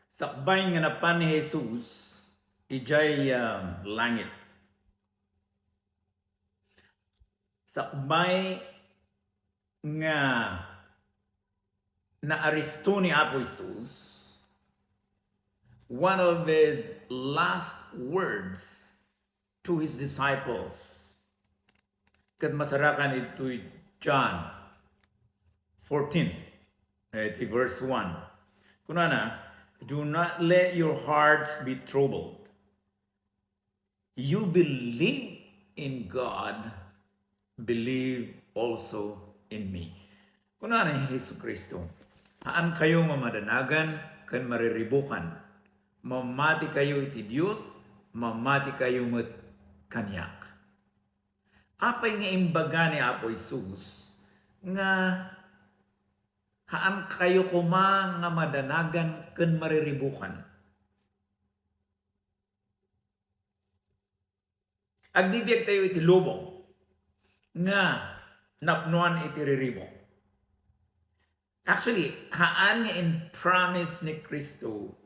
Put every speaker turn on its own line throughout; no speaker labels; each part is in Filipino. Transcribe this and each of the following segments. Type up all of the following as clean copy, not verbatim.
Sakbay nga napan ni Jesus, ijay langit. Sakbay nga naaresto ni Apo Jesus, one of his last words to his disciples. Kat masarakan ito John 14, verse 1. Kunana, do not let your hearts be troubled. You believe in God, believe also in me. Kunana, Hesus Kristo, haan kayo mamadanagan kan mariribukan. Mamati kayo iti Diyos, mamati kayo met kanyak. Apay nga imbaga ni Apo Jesus nga haan kayo kuma nga madanagan ken mariribukan. Agdibiyag tayo iti lubong nga napnuan iti riribok. Actually, haan nga in promise ni Kristo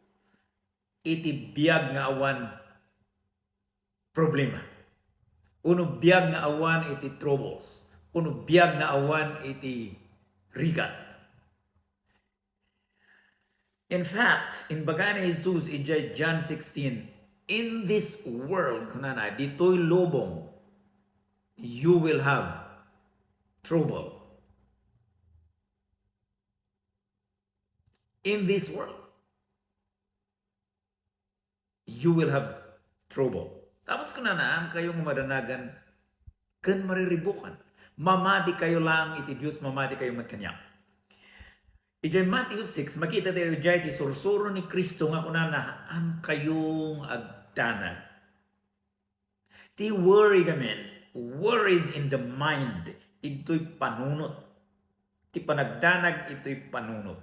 iti biyag nga awan problema. Uno biyag nga awan iti troubles. Uno biyag nga awan iti rigat. In fact, in baga ni Jesus, ijay John 16, in this world, kunana, dito'y lobong, you will have trouble. In this world, you will have trouble. Tapos kunanaan kayong madanagan, kan mariribukan. Mamati kayo lang iti Diyos, mamati kayo matkanyak. Ijay Matthew 6, makita tayo ijay ti sursuro ni Kristo nga kunanaan kayong agdanag. Ti worry gamin, worries in the mind, ito'y panunot. Ti panagdanag, ito'y panunot.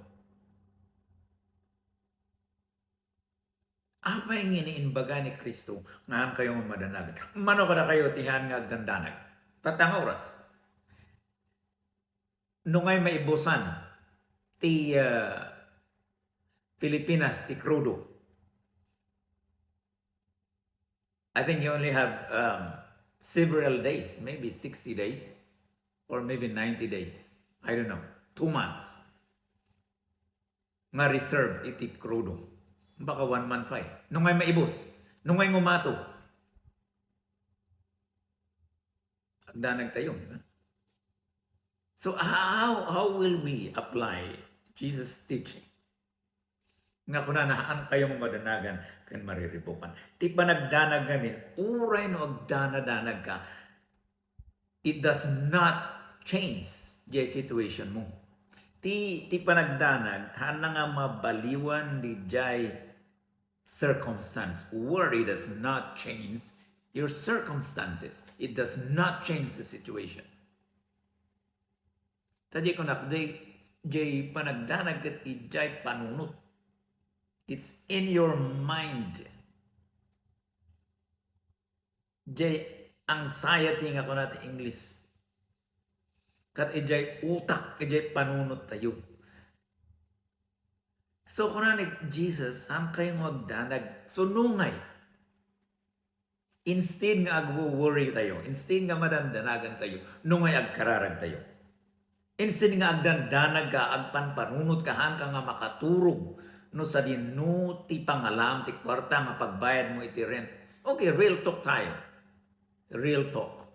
Apa yung iniinbaga ni Kristo nga kayong madanag? Mano kada kayo tihan nga agdandanag? Tatang oras. Nung ay maibusan ti Pilipinas, ti Crudo. I think you only have several days, maybe 60 days or maybe 90 days. I don't know. 2 months. Nga reserve iti Crudo. Baka 1 month pa eh. Nung ay maibos. Nung ay ngumato. Agdanag tayo. Diba? So how will we apply Jesus' teaching? Nga kunanahaan kayong madanagan kan mariribukan. Ti panagdanag gamin, uray no agdanadanag ka, it does not change the situation mo. Ti panagdanag, hana nga mabaliwan di jay circumstance. Worry does not change your circumstances. It does not change the situation. Tadi ko nak jay panagdanag kat ijay panunot. It's in your mind. Jay anxiety nga ko natin English. Kat ijay utak, ijay panunot tayo. So kung na ni Jesus, saan kayong magdanag? So nungay. Instead nga agwo-worry tayo, instead nga madandanagan tayo, nungay agkararag tayo. Instead nga agdandanag ka, agpanpanunot kahan ka nga makaturog, no sa dinu ti pangalam, ti kwarta nga pagbayad mo iti rent. Okay, real talk tayo. Real talk.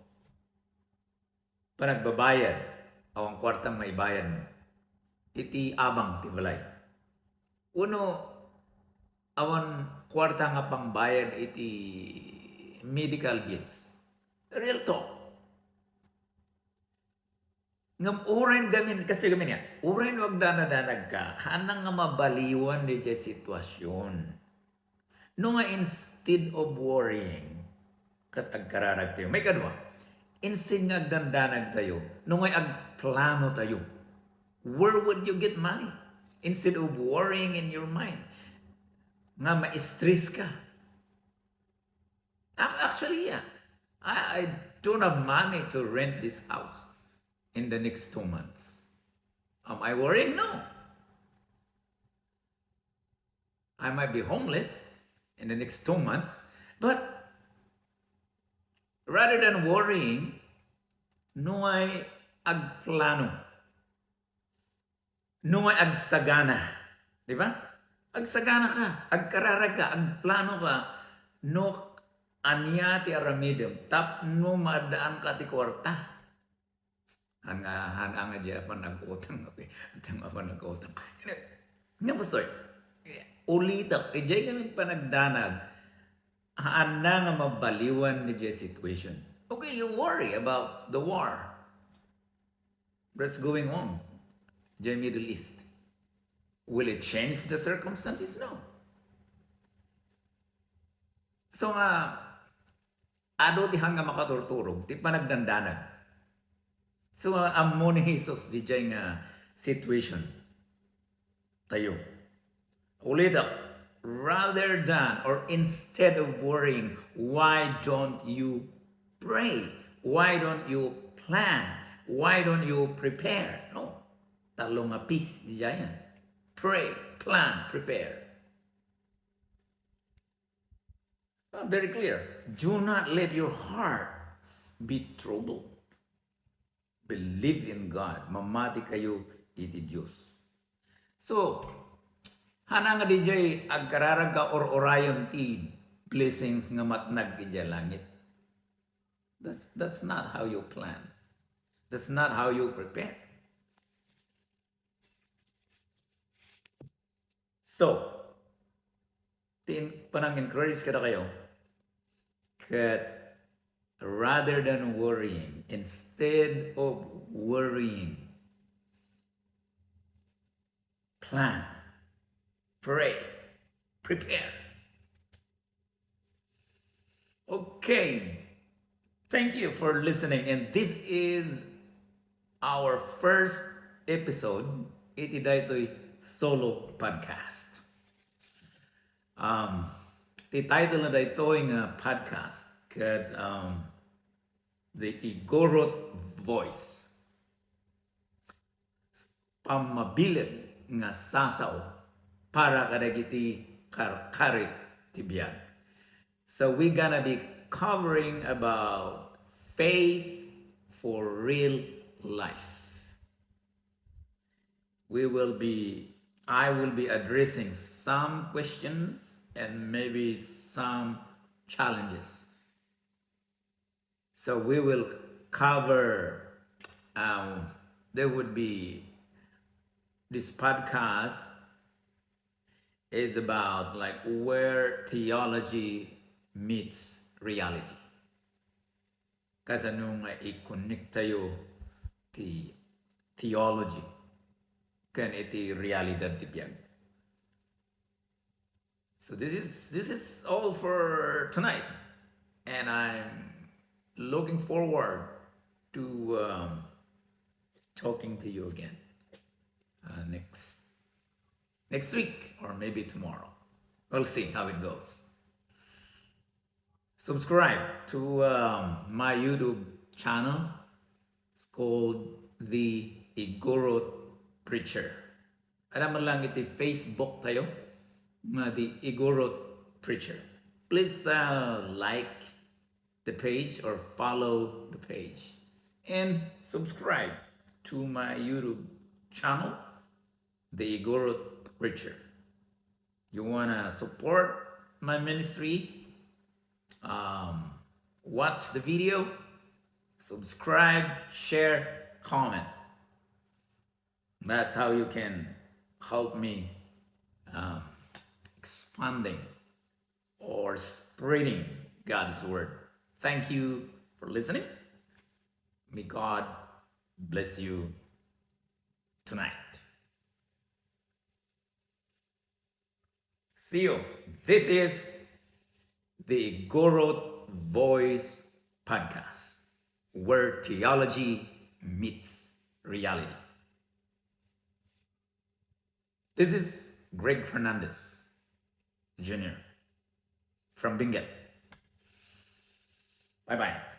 Panagbabayad, awang kwartang maibayad mo. Iti abang ti balay. Uno, awan kwarta nga pangbayad iti medical bills. Real talk. Ngam uran gamin, kasi gamin niya, uran wag danadanag ka, hanang nga mabaliwan di jay sitwasyon. No nga instead of worrying, kat agkararag tayo. May kadwa, instead nga agdandanag tayo, no nga agplano tayo. Where would you get money? Instead of worrying in your mind, nga ma-stress ka. Actually, yeah. I don't have money to rent this house in the next 2 months. Am I worrying? No. I might be homeless in the next 2 months, but rather than worrying, nuay agplano, nuay agsagana, di ba? Agsagana ka, agkararag ka, agplano ka, no anya ti aramidem, tap no maadaan ka ti kwarta. Hanga dia pa nag-utang, okay? Atang pa nag-utang. Nga pasoy, ulitak, ijay kami pa nagdanag, haan na nga mabaliwan ni Jay situation. Okay, you worry about the war that's going on in the Middle East. Will it change the circumstances? No. So ado ti hanga makaturturog, ti panagdandanag. So amo ni Jesus di jay nga situation tayo. Ulit rather than or instead of worrying, why don't you pray? Why don't you plan? Why don't you prepare? No. Talong nga peace di jay yan. Pray, plan, prepare. Very clear. Do not let your hearts be troubled. Believe in God. Mamati kayo iti Diyos. So, hana nga DJ agkararag ka or orayon ti blessings nga matnag iti langit. That's not how you plan. That's not how you prepare. So, panang encourage kita kayo that rather than worrying, instead of worrying, plan, pray, prepare. Okay, thank you for listening, and this is our first episode. Iti daytoy solo podcast. The title na daytoy nga podcast kad the Igorot Voice. Pamabilig nga sasaw para kadagiti karit tibiyag. So we're gonna be covering about faith for real life. I will be addressing some questions and maybe some challenges. So we will cover, there would be, this podcast is about like where theology meets reality. Kasi nung i-connect tayo ti theology kan iti realidad ti biyag. So this is all for tonight, and I'm looking forward to talking to you again next week or maybe tomorrow. We'll see how it goes. Subscribe to my YouTube channel. It's called The Igorot Preacher. Alam mo lang iti Facebook tayo, The Igorot Preacher. Please like the page or follow the page and subscribe to my YouTube channel, The Igorot Preacher. You wanna support my ministry? Watch the video, subscribe, share, comment. That's how you can help me expanding or spreading God's word. Thank you for listening. May God bless you tonight. See you. This is the Igorot Voice Podcast, where theology meets reality. This is Greg Fernandez Jr. from Benguet. Bye-bye.